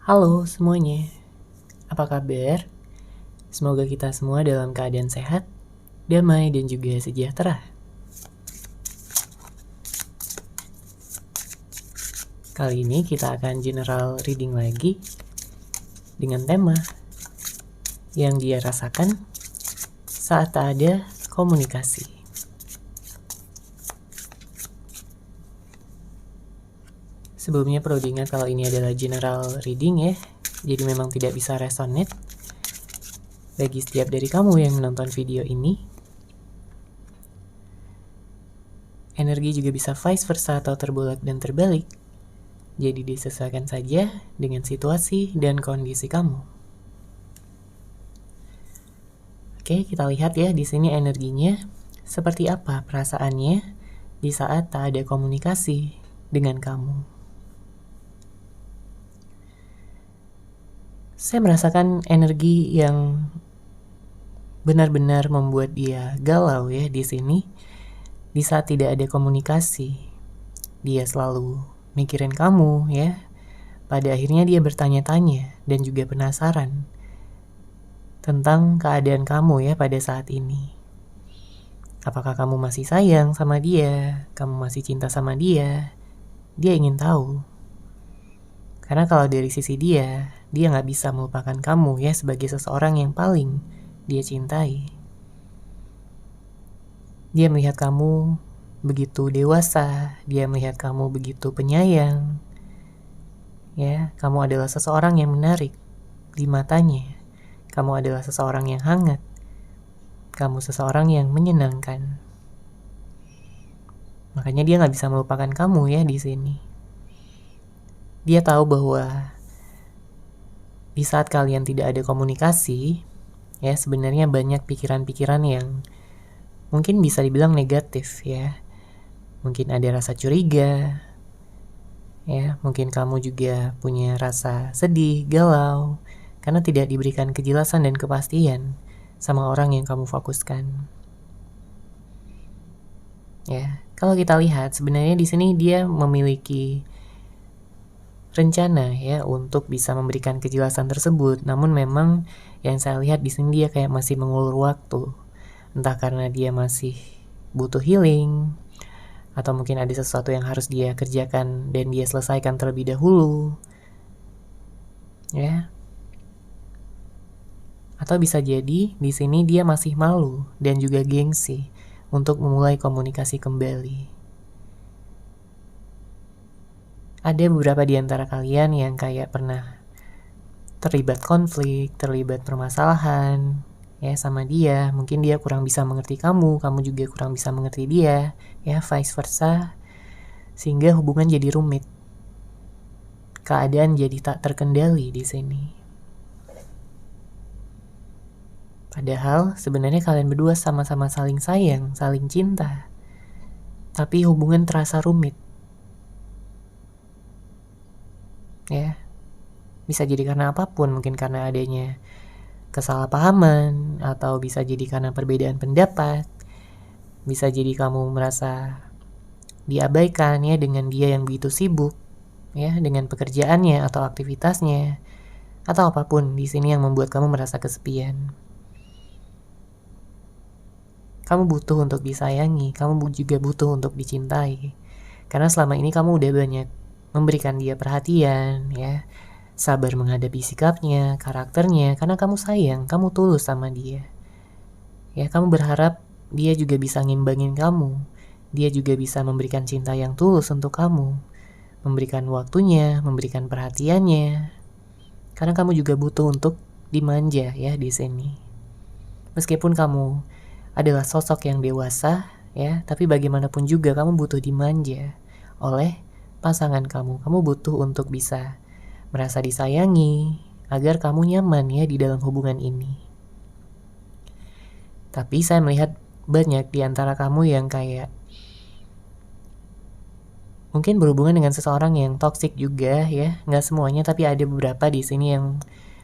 Halo semuanya, apa kabar? Semoga kita semua dalam keadaan sehat, damai, dan juga sejahtera. Kali ini kita akan general reading lagi dengan tema yang dia rasakan saat tak ada komunikasi. Sebelumnya perlu diingat kalau ini adalah general reading ya, jadi memang tidak bisa resonate bagi setiap dari kamu yang menonton video ini. Energi juga bisa vice versa atau terbolak dan terbalik. Jadi disesuaikan saja dengan situasi dan kondisi kamu. Oke, kita lihat ya di sini energinya seperti apa perasaannya di saat tak ada komunikasi dengan kamu. Saya merasakan energi yang benar-benar membuat dia galau ya di sini. Di saat tidak ada komunikasi, dia selalu mikirin kamu ya. Pada akhirnya dia bertanya-tanya dan juga penasaran tentang keadaan kamu ya pada saat ini. Apakah kamu masih sayang sama dia? Kamu masih cinta sama dia? Dia ingin tahu. Karena kalau dari sisi dia nggak bisa melupakan kamu ya sebagai seseorang yang paling dia cintai. Dia melihat kamu begitu dewasa, dia melihat kamu begitu penyayang. Ya, kamu adalah seseorang yang menarik di matanya. Kamu adalah seseorang yang hangat. Kamu seseorang yang menyenangkan. Makanya dia nggak bisa melupakan kamu ya di sini. Dia tahu bahwa di saat kalian tidak ada komunikasi, ya sebenarnya banyak pikiran-pikiran yang mungkin bisa dibilang negatif ya. Mungkin ada rasa curiga, ya mungkin kamu juga punya rasa sedih, galau, karena tidak diberikan kejelasan dan kepastian sama orang yang kamu fokuskan. Ya, kalau kita lihat sebenarnya di sini dia memiliki rencana ya untuk bisa memberikan kejelasan tersebut. Namun memang yang saya lihat di sini dia kayak masih mengulur waktu. Entah karena dia masih butuh healing, atau mungkin ada sesuatu yang harus dia kerjakan dan dia selesaikan terlebih dahulu. Ya. Atau bisa jadi di sini dia masih malu dan juga gengsi untuk memulai komunikasi kembali. Ada beberapa di antara kalian yang kayak pernah terlibat konflik, terlibat permasalahan ya sama dia. Mungkin dia kurang bisa mengerti kamu, kamu juga kurang bisa mengerti dia, ya vice versa. Sehingga hubungan jadi rumit. Keadaan jadi tak terkendali di sini. Padahal sebenarnya kalian berdua sama-sama saling sayang, saling cinta. Tapi hubungan terasa rumit. Ya, bisa jadi karena apapun, mungkin karena adanya kesalahpahaman, atau bisa jadi karena perbedaan pendapat, bisa jadi kamu merasa diabaikan ya dengan dia yang begitu sibuk ya dengan pekerjaannya atau aktivitasnya, atau apapun di sini yang membuat kamu merasa kesepian. Kamu butuh untuk disayangi, kamu juga butuh untuk dicintai, karena selama ini kamu udah banyak memberikan dia perhatian ya, sabar menghadapi sikapnya, karakternya, karena kamu sayang, kamu tulus sama dia. Ya, kamu berharap dia juga bisa ngimbangin kamu. Dia juga bisa memberikan cinta yang tulus untuk kamu. Memberikan waktunya, memberikan perhatiannya. Karena kamu juga butuh untuk dimanja ya di sini. Meskipun kamu adalah sosok yang dewasa ya, tapi bagaimanapun juga kamu butuh dimanja oleh pasangan kamu. Kamu butuh untuk bisa merasa disayangi agar kamu nyaman ya di dalam hubungan ini. Tapi saya melihat banyak di antara kamu yang kayak mungkin berhubungan dengan seseorang yang toksik juga ya. Nggak semuanya, tapi ada beberapa di sini yang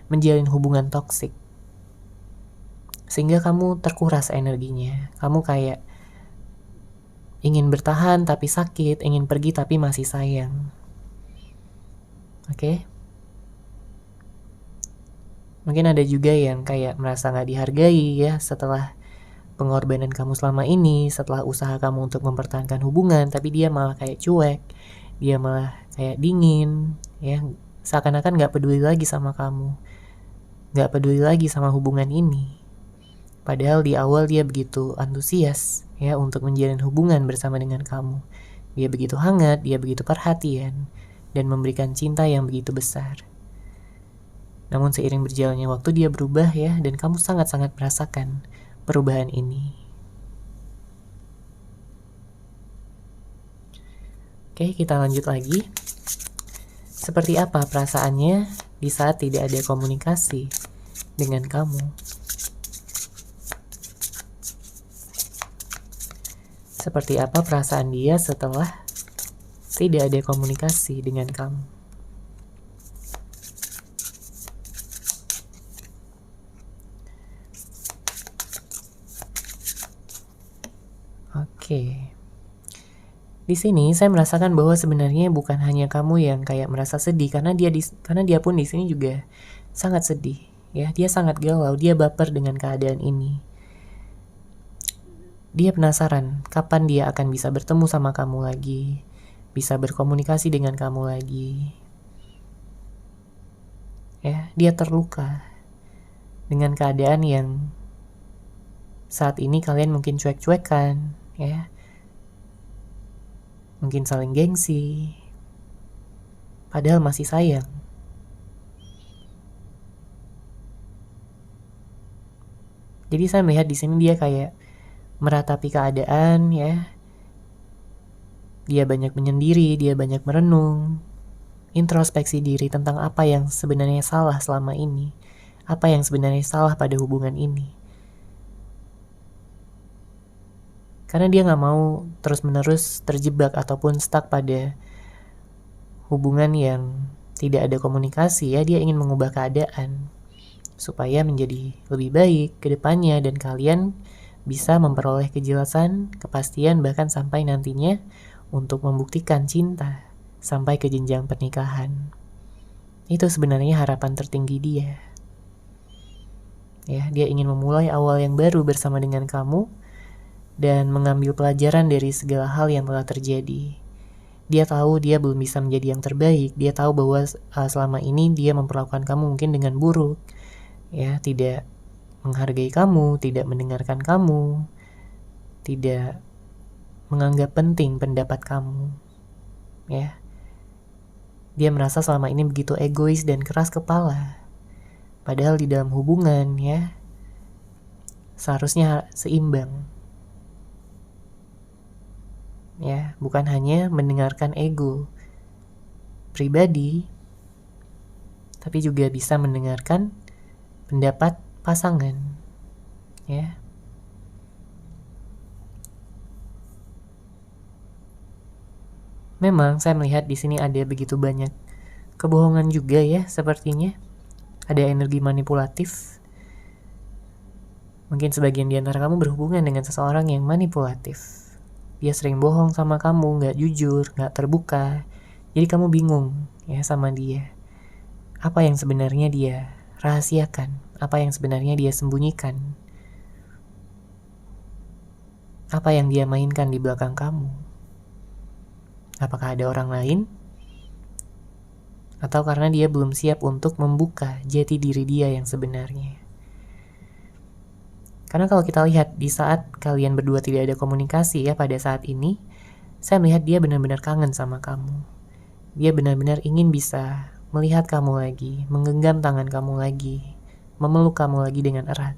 menjalin hubungan toksik. Sehingga kamu terkuras energinya. Kamu kayak ingin bertahan tapi sakit, ingin pergi tapi masih sayang. Oke? Mungkin ada juga yang kayak merasa gak dihargai ya setelah pengorbanan kamu selama ini, setelah usaha kamu untuk mempertahankan hubungan, tapi dia malah kayak cuek, dia malah kayak dingin, ya seakan-akan gak peduli lagi sama kamu, gak peduli lagi sama hubungan ini. Padahal di awal dia begitu antusias ya untuk menjalin hubungan bersama dengan kamu. Dia begitu hangat, dia begitu perhatian, dan memberikan cinta yang begitu besar. Namun seiring berjalannya waktu dia berubah ya, dan kamu sangat-sangat merasakan perubahan ini. Oke, kita lanjut lagi. Seperti apa perasaannya di saat tidak ada komunikasi dengan kamu? Seperti apa perasaan dia setelah tidak ada komunikasi dengan kamu? Oke. Di sini saya merasakan bahwa sebenarnya bukan hanya kamu yang kayak merasa sedih, karena dia pun di sini juga sangat sedih. Ya, dia sangat galau, dia baper dengan keadaan ini. Dia penasaran kapan dia akan bisa bertemu sama kamu lagi, bisa berkomunikasi dengan kamu lagi. Ya, dia terluka dengan keadaan yang saat ini kalian mungkin cuek-cuekan, ya. Mungkin saling gengsi, padahal masih sayang. Jadi saya melihat di sini dia kayak meratapi keadaan, ya. Dia banyak menyendiri, dia banyak merenung, introspeksi diri tentang apa yang sebenarnya salah selama ini, apa yang sebenarnya salah pada hubungan ini. Karena dia gak mau terus-menerus terjebak ataupun stuck pada hubungan yang tidak ada komunikasi, ya. Dia ingin mengubah keadaan supaya menjadi lebih baik ke depannya, dan kalian bisa memperoleh kejelasan, kepastian, bahkan sampai nantinya untuk membuktikan cinta sampai ke jenjang pernikahan. Itu sebenarnya harapan tertinggi dia. Ya, dia ingin memulai awal yang baru bersama dengan kamu dan mengambil pelajaran dari segala hal yang telah terjadi. Dia tahu dia belum bisa menjadi yang terbaik. Dia tahu bahwa selama ini dia memperlakukan kamu mungkin dengan buruk. Ya, tidak menghargai kamu, tidak mendengarkan kamu, tidak menganggap penting pendapat kamu. Ya. Dia merasa selama ini begitu egois dan keras kepala. Padahal di dalam hubungan, ya, seharusnya seimbang. Ya, bukan hanya mendengarkan ego pribadi, tapi juga bisa mendengarkan pendapat pasangan, ya. Memang saya melihat di sini ada begitu banyak kebohongan juga, ya, sepertinya. Ada energi manipulatif. Mungkin sebagian di antara kamu berhubungan dengan seseorang yang manipulatif. Dia sering bohong sama kamu, gak jujur, gak terbuka. Jadi kamu bingung, ya, sama dia. Apa yang sebenarnya dia rahasiakan? Apa yang sebenarnya dia sembunyikan? Apa yang dia mainkan di belakang kamu? Apakah ada orang lain? Atau karena dia belum siap untuk membuka jati diri dia yang sebenarnya? Karena kalau kita lihat di saat kalian berdua tidak ada komunikasi, ya, pada saat ini, saya melihat dia benar-benar kangen sama kamu. Dia benar-benar ingin bisa melihat kamu lagi, menggenggam tangan kamu lagi, memeluk kamu lagi dengan erat.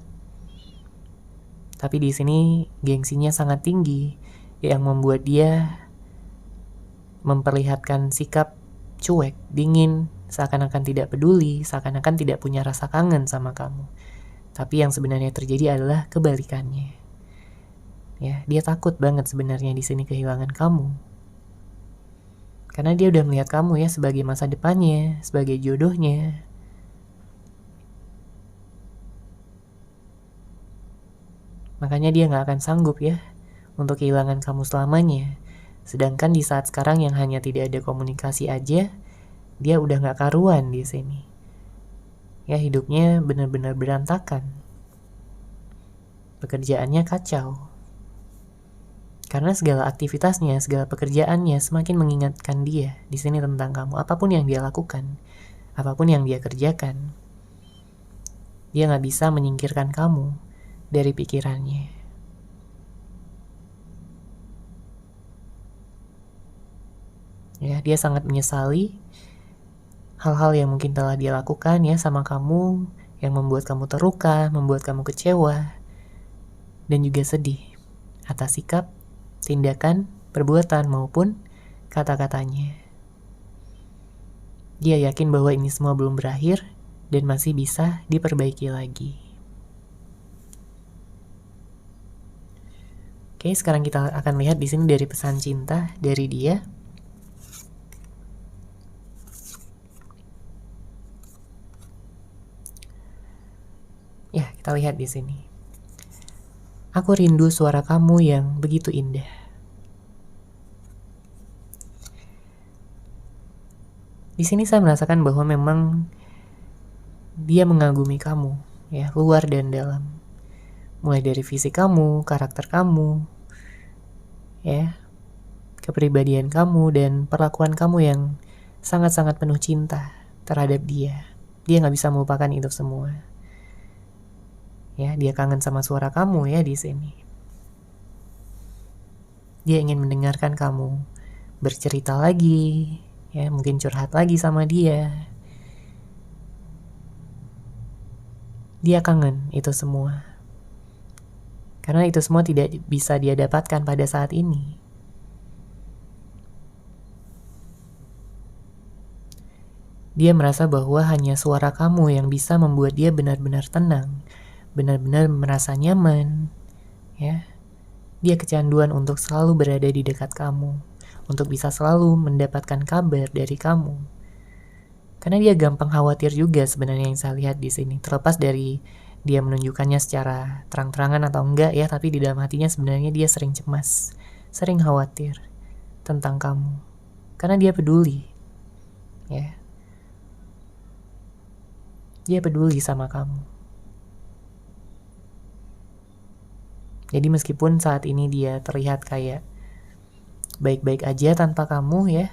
Tapi di sini gengsinya sangat tinggi, yang membuat dia memperlihatkan sikap cuek, dingin, seakan-akan tidak peduli, seakan-akan tidak punya rasa kangen sama kamu. Tapi yang sebenarnya terjadi adalah kebalikannya. Ya, dia takut banget sebenarnya di sini kehilangan kamu. Karena dia udah melihat kamu, ya, sebagai masa depannya, sebagai jodohnya. Makanya dia gak akan sanggup, ya, untuk kehilangan kamu selamanya. Sedangkan di saat sekarang yang hanya tidak ada komunikasi aja, dia udah gak karuan di sini. Ya, hidupnya benar-benar berantakan. Pekerjaannya kacau. Karena segala aktivitasnya, segala pekerjaannya semakin mengingatkan dia di sini tentang kamu. Apapun yang dia lakukan, apapun yang dia kerjakan, dia nggak bisa menyingkirkan kamu dari pikirannya. Ya, dia sangat menyesali hal-hal yang mungkin telah dia lakukan ya sama kamu, yang membuat kamu terluka, membuat kamu kecewa, dan juga sedih atas sikap, tindakan, perbuatan, maupun kata-katanya. Dia yakin bahwa ini semua belum berakhir dan masih bisa diperbaiki lagi. Oke, sekarang kita akan lihat di sini dari pesan cinta dari dia. Ya, kita lihat di sini. Aku rindu suara kamu yang begitu indah. Di sini saya merasakan bahwa memang dia mengagumi kamu, ya, luar dan dalam. Mulai dari fisik kamu, karakter kamu, ya, kepribadian kamu, dan perlakuan kamu yang sangat-sangat penuh cinta terhadap dia. Dia nggak bisa melupakan itu semua. Ya, dia kangen sama suara kamu ya di sini. Dia ingin mendengarkan kamu bercerita lagi, ya, mungkin curhat lagi sama dia. Dia kangen itu semua. Karena itu semua tidak bisa dia dapatkan pada saat ini. Dia merasa bahwa hanya suara kamu yang bisa membuat dia benar-benar tenang, benar-benar merasa nyaman, ya. Dia kecanduan untuk selalu berada di dekat kamu, untuk bisa selalu mendapatkan kabar dari kamu. Karena dia gampang khawatir juga sebenarnya yang saya lihat di sini. Terlepas dari dia menunjukkannya secara terang-terangan atau enggak ya, tapi di dalam hatinya sebenarnya dia sering cemas, sering khawatir tentang kamu. Karena dia peduli, ya. Dia peduli sama kamu. Jadi meskipun saat ini dia terlihat kayak baik-baik aja tanpa kamu ya,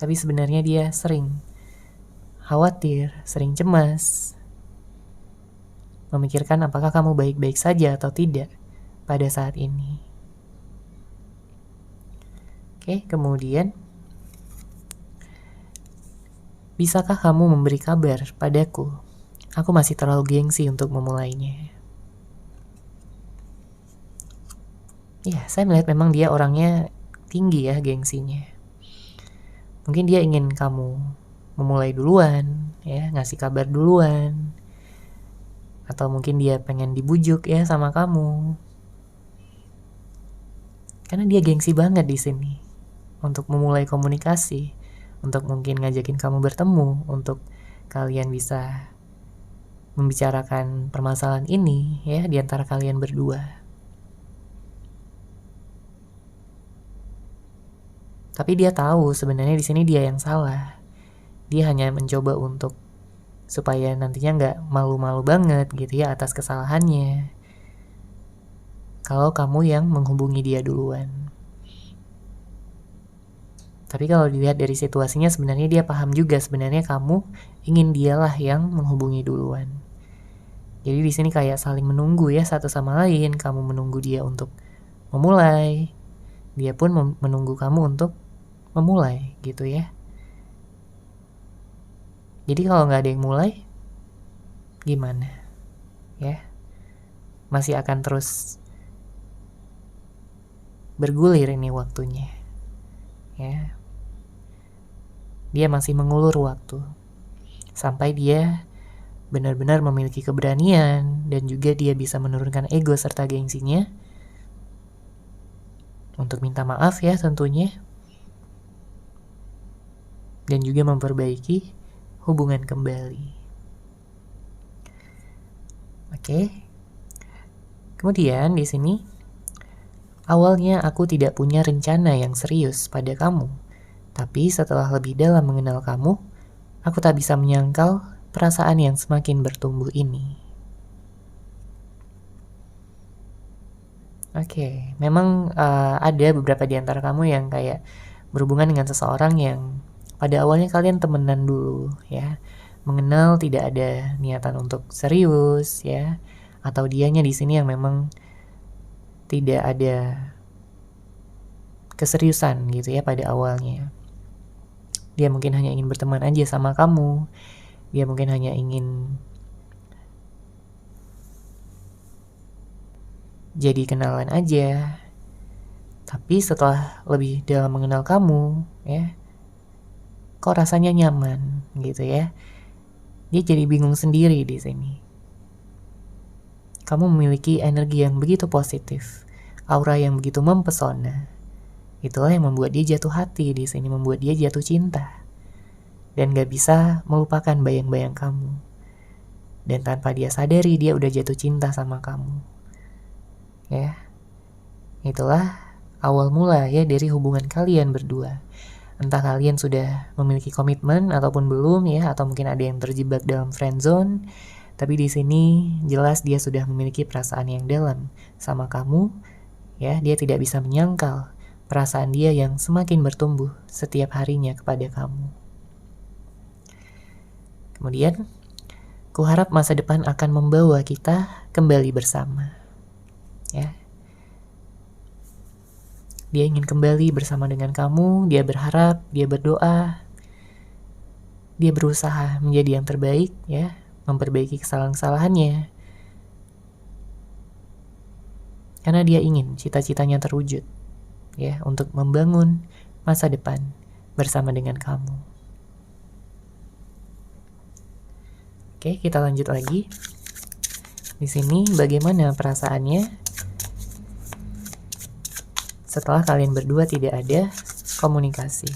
tapi sebenarnya dia sering khawatir, sering cemas, memikirkan apakah kamu baik-baik saja atau tidak pada saat ini. Oke, kemudian, bisakah kamu memberi kabar padaku? Aku masih terlalu gengsi untuk memulainya. Ya, saya melihat memang dia orangnya tinggi ya gengsinya. Mungkin dia ingin kamu memulai duluan, ya, ngasih kabar duluan. Atau mungkin dia pengen dibujuk ya sama kamu. Karena dia gengsi banget di sini untuk memulai komunikasi, untuk mungkin ngajakin kamu bertemu, untuk kalian bisa membicarakan permasalahan ini ya di antara kalian berdua. Tapi dia tahu sebenarnya di sini dia yang salah. Dia hanya mencoba untuk supaya nantinya nggak malu-malu banget gitu ya atas kesalahannya. Kalau kamu yang menghubungi dia duluan. Tapi kalau dilihat dari situasinya sebenarnya dia paham juga sebenarnya kamu ingin dialah yang menghubungi duluan. Jadi di sini kayak saling menunggu ya satu sama lain. Kamu menunggu dia untuk memulai, dia pun menunggu kamu untuk memulai gitu ya. Jadi kalau nggak ada yang mulai, gimana? Ya, masih akan terus bergulir ini waktunya. Ya, dia masih mengulur waktu sampai dia benar-benar memiliki keberanian dan juga dia bisa menurunkan ego serta gengsinya untuk minta maaf ya tentunya. Dan juga memperbaiki hubungan kembali. Oke. Kemudian di sini, awalnya aku tidak punya rencana yang serius pada kamu. Tapi setelah lebih dalam mengenal kamu, aku tak bisa menyangkal perasaan yang semakin bertumbuh ini. Oke, memang ada beberapa di antara kamu yang kayak berhubungan dengan seseorang yang pada awalnya kalian temenan dulu ya, mengenal tidak ada niatan untuk serius ya, atau dianya di sini yang memang tidak ada keseriusan gitu ya pada awalnya. Dia mungkin hanya ingin berteman aja sama kamu, dia mungkin hanya ingin jadi kenalan aja. Tapi setelah lebih dalam mengenal kamu, ya, kok rasanya nyaman gitu ya. Dia jadi bingung sendiri di sini. Kamu memiliki energi yang begitu positif, aura yang begitu mempesona. Itulah yang membuat dia jatuh hati di sini, membuat dia jatuh cinta. Dan gak bisa melupakan bayang-bayang kamu. Dan tanpa dia sadari, dia udah jatuh cinta sama kamu. Ya, itulah awal mula ya dari hubungan kalian berdua. Entah kalian sudah memiliki komitmen ataupun belum ya, atau mungkin ada yang terjebak dalam friend zone. Tapi di sini jelas dia sudah memiliki perasaan yang dalam sama kamu. Ya, dia tidak bisa menyangkal perasaan dia yang semakin bertumbuh setiap harinya kepada kamu. Kemudian, kuharap masa depan akan membawa kita kembali bersama. Ya. Dia ingin kembali bersama dengan kamu, dia berharap, dia berdoa, dia berusaha menjadi yang terbaik ya, memperbaiki kesalahan-kesalahannya. Karena dia ingin cita-citanya terwujud ya, untuk membangun masa depan bersama dengan kamu. Oke, kita lanjut lagi. Di sini bagaimana perasaannya setelah kalian berdua tidak ada komunikasi?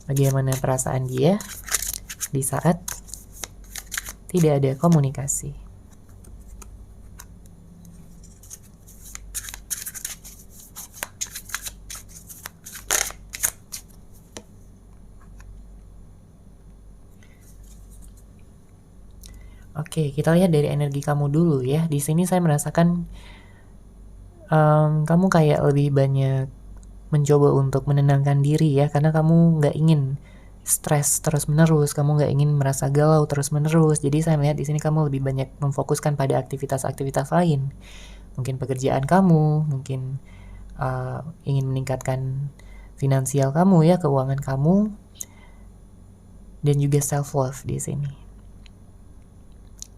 Bagaimana perasaan dia di saat tidak ada komunikasi? Oke, kita lihat dari energi kamu dulu ya. Di sini saya merasakan kamu kayak lebih banyak mencoba untuk menenangkan diri ya, karena kamu nggak ingin stres terus menerus, kamu nggak ingin merasa galau terus menerus. Jadi saya melihat di sini kamu lebih banyak memfokuskan pada aktivitas-aktivitas lain, mungkin pekerjaan kamu, mungkin ingin meningkatkan finansial kamu ya, keuangan kamu, dan juga self love di sini.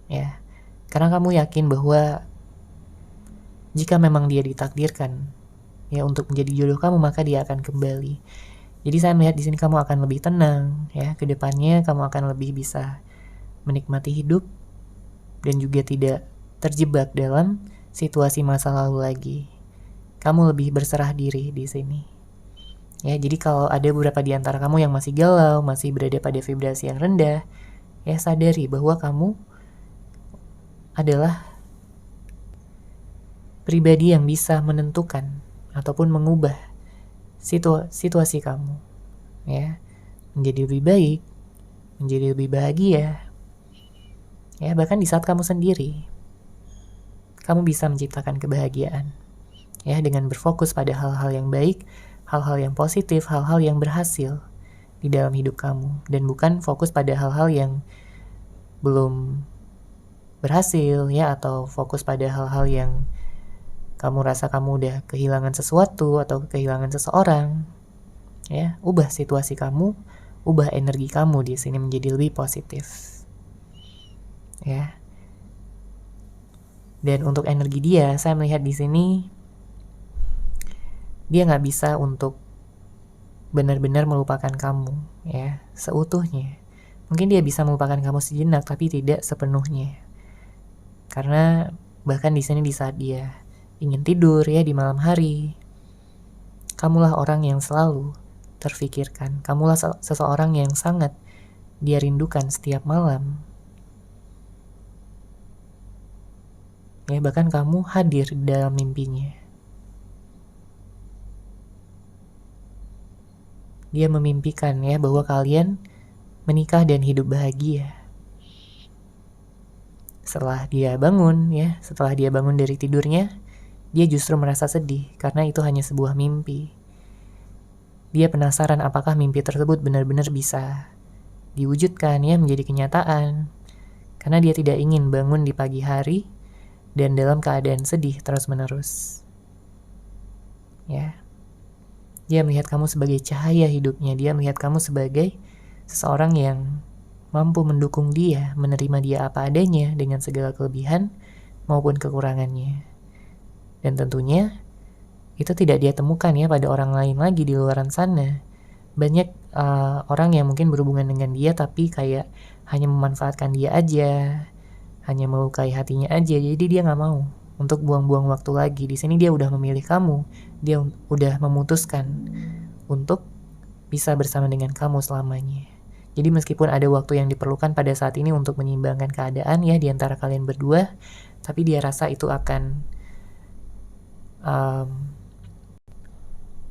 Ya, karena kamu yakin bahwa jika memang dia ditakdirkan ya untuk menjadi jodoh kamu, maka dia akan kembali. Jadi saya melihat di sini kamu akan lebih tenang ya, ke depannya kamu akan lebih bisa menikmati hidup dan juga tidak terjebak dalam situasi masa lalu lagi. Kamu lebih berserah diri di sini. Ya, jadi kalau ada beberapa di antara kamu yang masih galau, masih berada pada vibrasi yang rendah, ya sadari bahwa kamu adalah pribadi yang bisa menentukan ataupun mengubah situasi kamu ya, menjadi lebih baik, menjadi lebih bahagia ya. Bahkan di saat kamu sendiri, kamu bisa menciptakan kebahagiaan ya, dengan berfokus pada hal-hal yang baik, hal-hal yang positif, hal-hal yang berhasil di dalam hidup kamu, dan bukan fokus pada hal-hal yang belum berhasil ya, atau fokus pada hal-hal yang kamu rasa kamu udah kehilangan sesuatu atau kehilangan seseorang. Ya, ubah situasi kamu, ubah energi kamu di sini menjadi lebih positif. Ya. Dan untuk energi dia, saya melihat di sini dia nggak bisa untuk benar-benar melupakan kamu ya, seutuhnya. Mungkin dia bisa melupakan kamu sejenak, tapi tidak sepenuhnya. Karena bahkan di sini di saat dia ingin tidur ya di malam hari, kamulah orang yang selalu terfikirkan. Kamulah seseorang yang sangat dia rindukan setiap malam. Ya, bahkan kamu hadir di dalam mimpinya. Dia memimpikan ya bahwa kalian menikah dan hidup bahagia. Setelah dia bangun ya, setelah dia bangun dari tidurnya, dia justru merasa sedih karena itu hanya sebuah mimpi. Dia penasaran apakah mimpi tersebut benar-benar bisa diwujudkan ya, menjadi kenyataan. Karena dia tidak ingin bangun di pagi hari dan dalam keadaan sedih terus-menerus. Ya. Dia melihat kamu sebagai cahaya hidupnya, dia melihat kamu sebagai seseorang yang mampu mendukung dia, menerima dia apa adanya dengan segala kelebihan maupun kekurangannya. Dan tentunya itu tidak dia temukan ya pada orang lain lagi di luar sana. Banyak orang yang mungkin berhubungan dengan dia tapi kayak hanya memanfaatkan dia aja, hanya melukai hatinya aja. Jadi dia nggak mau untuk buang-buang waktu lagi. Di sini dia udah memilih kamu, dia udah memutuskan untuk bisa bersama dengan kamu selamanya. Jadi meskipun ada waktu yang diperlukan pada saat ini untuk menyeimbangkan keadaan ya di antara kalian berdua, tapi dia rasa itu akan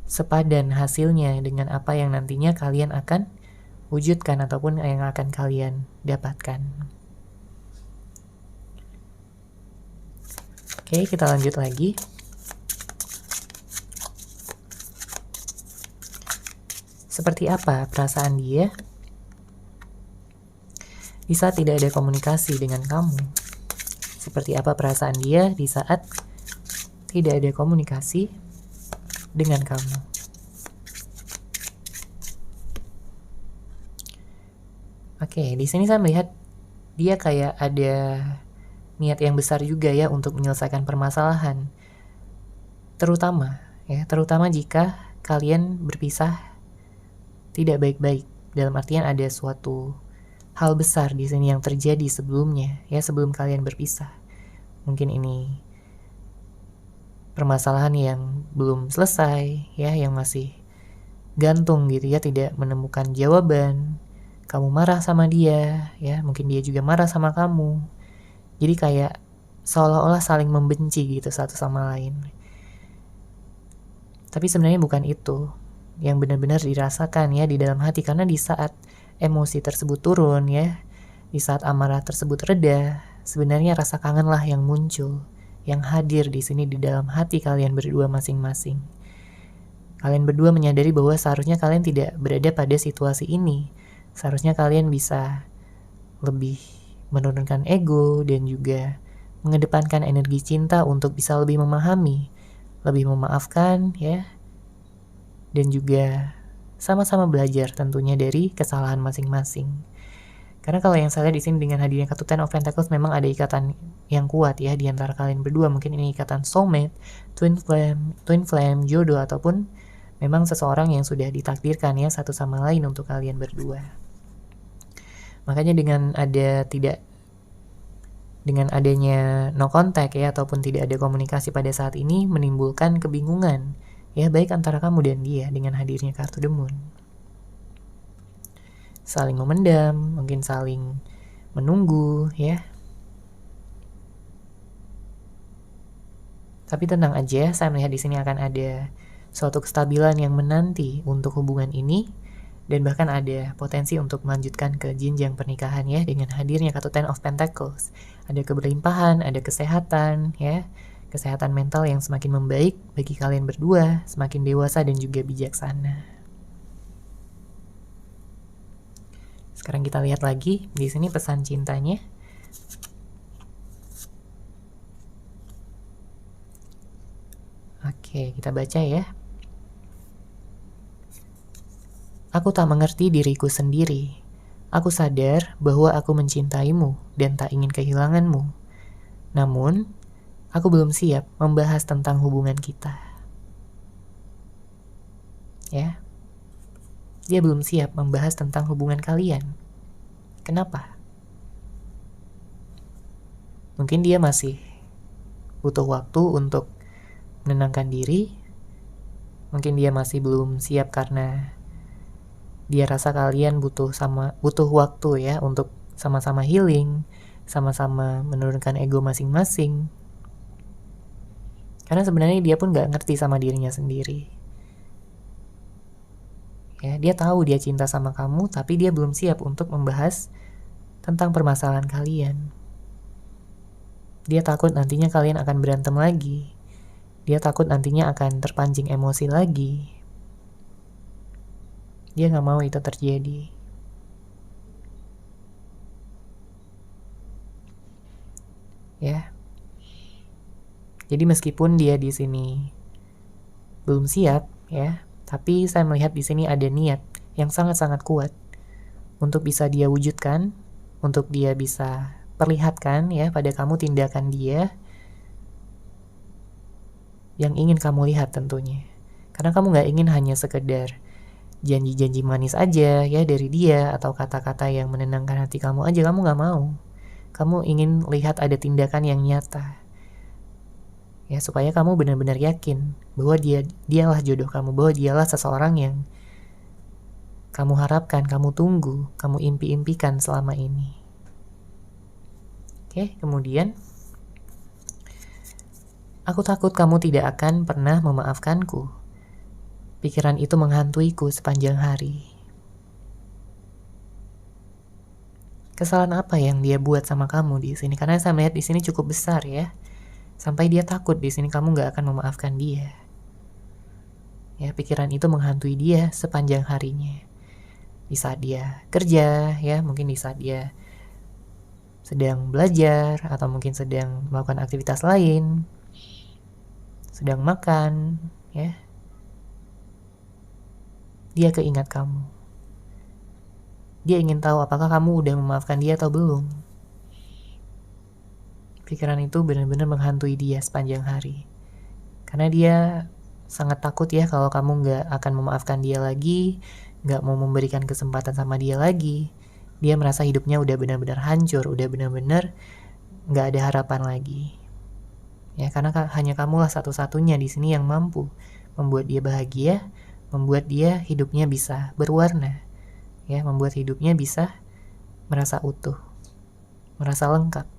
sepadan hasilnya dengan apa yang nantinya kalian akan wujudkan ataupun yang akan kalian dapatkan. Oke, kita lanjut lagi. Seperti apa perasaan dia di saat tidak ada komunikasi dengan kamu? Seperti apa perasaan dia di saat tidak ada komunikasi dengan kamu? Oke, di sini saya melihat dia kayak ada niat yang besar juga ya untuk menyelesaikan permasalahan. Terutama jika kalian berpisah tidak baik-baik. Dalam artian ada suatu hal besar di sini yang terjadi sebelumnya, ya sebelum kalian berpisah. Mungkin ini permasalahan yang belum selesai, ya yang masih gantung gitu ya, tidak menemukan jawaban. Kamu marah sama dia, ya mungkin dia juga marah sama kamu. Jadi kayak seolah-olah saling membenci gitu satu sama lain. Tapi sebenarnya bukan itu yang benar-benar dirasakan ya di dalam hati, karena di saat emosi tersebut turun ya, di saat amarah tersebut reda, sebenarnya rasa kangenlah yang muncul, yang hadir di sini di dalam hati kalian berdua masing-masing. Kalian berdua menyadari bahwa seharusnya kalian tidak berada pada situasi ini. Seharusnya kalian bisa lebih menurunkan ego dan juga mengedepankan energi cinta untuk bisa lebih memahami, lebih memaafkan ya, dan juga sama-sama belajar tentunya dari kesalahan masing-masing. Karena kalau yang saya lihat di sini dengan hadirnya kartu Ten of Pentacles, memang ada ikatan yang kuat ya di antara kalian berdua. Mungkin ini ikatan soulmate, twin flame, jodoh, ataupun memang seseorang yang sudah ditakdirkan ya satu sama lain untuk kalian berdua. Makanya dengan adanya no contact ya ataupun tidak ada komunikasi pada saat ini menimbulkan kebingungan ya, baik antara kamu dan dia dengan hadirnya kartu The Moon. Saling memendam, mungkin saling menunggu ya. Tapi tenang aja, saya melihat di sini akan ada suatu kestabilan yang menanti untuk hubungan ini, dan bahkan ada potensi untuk melanjutkan ke jenjang pernikahan ya dengan hadirnya kartu Ten of Pentacles. Ada keberlimpahan, ada kesehatan ya. Kesehatan mental yang semakin membaik bagi kalian berdua, semakin dewasa dan juga bijaksana. Sekarang kita lihat lagi di sini pesan cintanya. Oke, kita baca ya. Aku tak mengerti diriku sendiri. Aku sadar bahwa aku mencintaimu dan tak ingin kehilanganmu. Namun, aku belum siap membahas tentang hubungan kita. Ya. Dia belum siap membahas tentang hubungan kalian. Kenapa? Mungkin dia masih butuh waktu untuk menenangkan diri. Mungkin dia masih belum siap karena dia rasa kalian butuh waktu ya untuk sama-sama healing, sama-sama menurunkan ego masing-masing. Karena sebenarnya dia pun gak ngerti sama dirinya sendiri. Ya, dia tahu dia cinta sama kamu, tapi dia belum siap untuk membahas tentang permasalahan kalian. Dia takut nantinya kalian akan berantem lagi. Dia takut nantinya akan terpancing emosi lagi. Dia gak mau itu terjadi. Ya. Jadi meskipun dia di sini belum siap, ya, tapi saya melihat di sini ada niat yang sangat-sangat kuat untuk bisa dia wujudkan, untuk dia bisa perlihatkan ya pada kamu tindakan dia yang ingin kamu lihat tentunya. Karena kamu gak ingin hanya sekedar janji-janji manis aja ya dari dia, atau kata-kata yang menenangkan hati kamu aja, kamu gak mau. Kamu ingin lihat ada tindakan yang nyata. Ya, supaya kamu benar-benar yakin bahwa dialah jodoh kamu, bahwa dialah seseorang yang kamu harapkan, kamu tunggu, kamu impi-impikan selama ini. Oke, kemudian aku takut kamu tidak akan pernah memaafkanku. Pikiran itu menghantuiku sepanjang hari. Kesalahan apa yang dia buat sama kamu di sini? Karena saya melihat di sini cukup besar ya. Sampai dia takut di sini kamu gak akan memaafkan dia. Ya, pikiran itu menghantui dia sepanjang harinya. Di saat dia kerja, ya, mungkin di saat dia sedang belajar, atau mungkin sedang melakukan aktivitas lain, sedang makan, ya. Dia keingat kamu. Dia ingin tahu apakah kamu udah memaafkan dia atau belum. Pikiran itu benar-benar menghantui dia sepanjang hari. Karena dia sangat takut ya kalau kamu gak akan memaafkan dia lagi, gak mau memberikan kesempatan sama dia lagi. Dia merasa hidupnya udah benar-benar hancur, udah benar-benar gak ada harapan lagi. Ya, karena hanya kamulah satu-satunya di sini yang mampu membuat dia bahagia, membuat dia hidupnya bisa berwarna. Ya, membuat hidupnya bisa merasa utuh, merasa lengkap.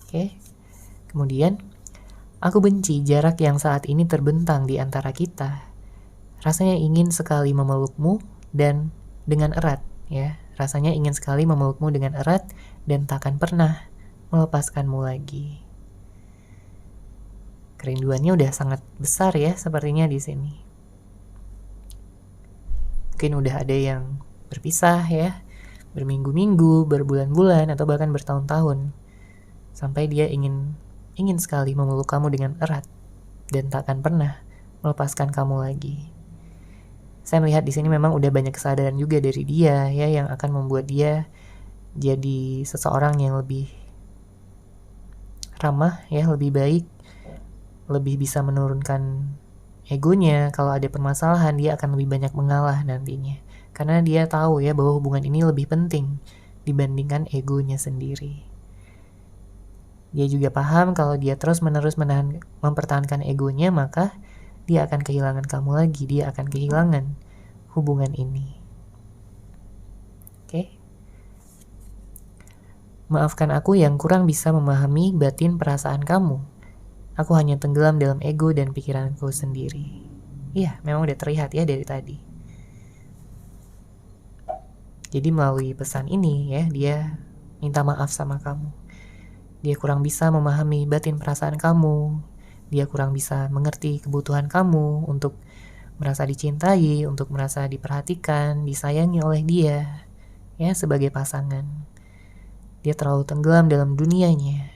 Oke. Kemudian, aku benci jarak yang saat ini terbentang di antara kita. Rasanya ingin sekali memelukmu dan dengan erat, ya. Rasanya ingin sekali memelukmu dengan erat dan takkan pernah melepaskanmu lagi. Kerinduannya udah sangat besar ya sepertinya di sini. Mungkin udah ada yang berpisah ya, berminggu-minggu, berbulan-bulan, atau bahkan bertahun-tahun. Sampai dia ingin sekali memeluk kamu dengan erat dan takkan pernah melepaskan kamu lagi. Saya melihat di sini memang udah banyak kesadaran juga dari dia ya, yang akan membuat dia jadi seseorang yang lebih ramah ya, lebih baik, lebih bisa menurunkan egonya. Kalau ada permasalahan dia akan lebih banyak mengalah nantinya, karena dia tahu ya bahwa hubungan ini lebih penting dibandingkan egonya sendiri. Dia juga paham kalau dia terus-menerus mempertahankan egonya, maka dia akan kehilangan kamu lagi, dia akan kehilangan hubungan ini. Oke? Maafkan aku yang kurang bisa memahami batin perasaan kamu. Aku hanya tenggelam dalam ego dan pikiranku sendiri. Iya, memang udah terlihat ya dari tadi. Jadi melalui pesan ini ya, dia minta maaf sama kamu. Dia kurang bisa memahami batin perasaan kamu. Dia kurang bisa mengerti kebutuhan kamu untuk merasa dicintai, untuk merasa diperhatikan, disayangi oleh dia, ya, sebagai pasangan. Dia terlalu tenggelam dalam dunianya,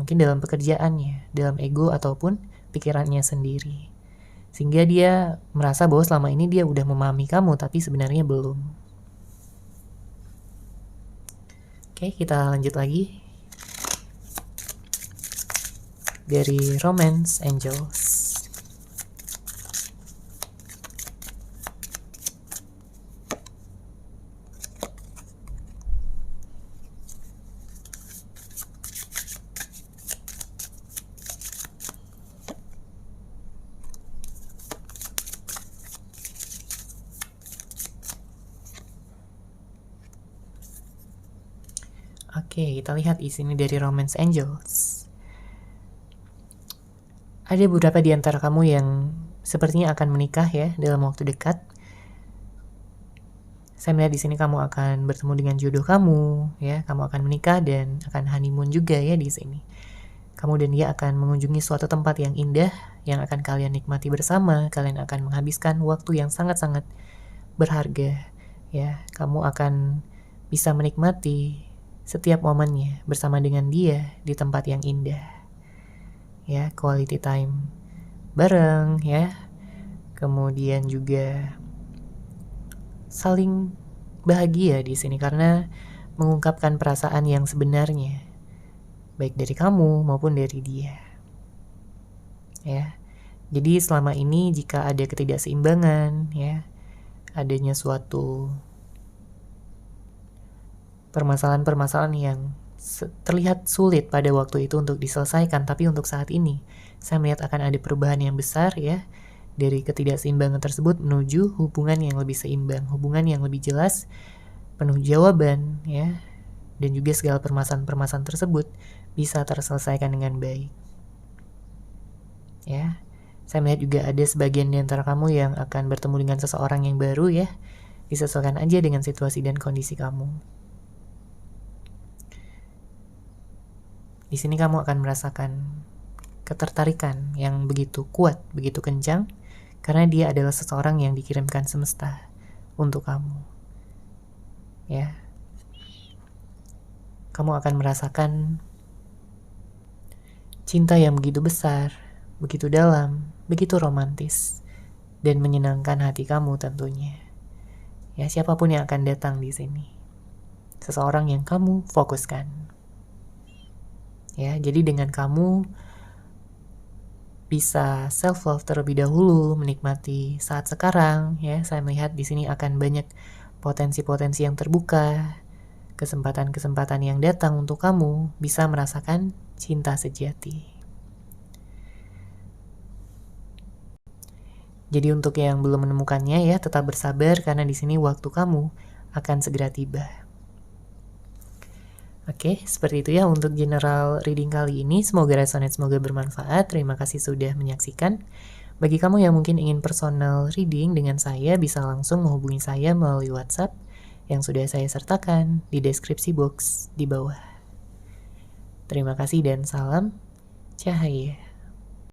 mungkin dalam pekerjaannya, dalam ego ataupun pikirannya sendiri. Sehingga dia merasa bahwa selama ini dia udah memahami kamu, tapi sebenarnya belum. Oke, kita lanjut lagi. Dari Romance Angels. Oke, kita lihat di sini dari Romance Angels. Ada beberapa di antara kamu yang sepertinya akan menikah ya dalam waktu dekat. Saya melihat di sini kamu akan bertemu dengan jodoh kamu, ya. Kamu akan menikah dan akan honeymoon juga ya di sini. Kamu dan dia akan mengunjungi suatu tempat yang indah, yang akan kalian nikmati bersama. Kalian akan menghabiskan waktu yang sangat-sangat berharga, ya. Kamu akan bisa menikmati setiap momennya bersama dengan dia di tempat yang indah, ya. Quality time bareng, ya. Kemudian juga saling bahagia di sini karena mengungkapkan perasaan yang sebenarnya, baik dari kamu maupun dari dia, ya. Jadi selama ini jika ada ketidakseimbangan, ya, adanya suatu permasalahan-permasalahan yang terlihat sulit pada waktu itu untuk diselesaikan, tapi untuk saat ini saya melihat akan ada perubahan yang besar, ya, dari ketidakseimbangan tersebut menuju hubungan yang lebih seimbang, hubungan yang lebih jelas, penuh jawaban, ya, dan juga segala permasalahan-permasalahan tersebut bisa terselesaikan dengan baik, ya. Saya melihat juga ada sebagian di antara kamu yang akan bertemu dengan seseorang yang baru, ya. Disesuaikan aja dengan situasi dan kondisi kamu. Di sini kamu akan merasakan ketertarikan yang begitu kuat, begitu kencang, karena dia adalah seseorang yang dikirimkan semesta untuk kamu, ya. Kamu akan merasakan cinta yang begitu besar, begitu dalam, begitu romantis, dan menyenangkan hati kamu tentunya. Ya, siapapun yang akan datang di sini, seseorang yang kamu fokuskan. Ya, jadi dengan kamu bisa self love terlebih dahulu, menikmati saat sekarang, ya. Saya melihat di sini akan banyak potensi-potensi yang terbuka, kesempatan-kesempatan yang datang untuk kamu bisa merasakan cinta sejati. Jadi untuk yang belum menemukannya, ya, tetap bersabar karena di sini waktu kamu akan segera tiba. Oke, seperti itu ya untuk general reading kali ini. Semoga resonate, semoga bermanfaat. Terima kasih sudah menyaksikan. Bagi kamu yang mungkin ingin personal reading dengan saya, bisa langsung menghubungi saya melalui WhatsApp yang sudah saya sertakan di deskripsi box di bawah. Terima kasih dan salam cahaya.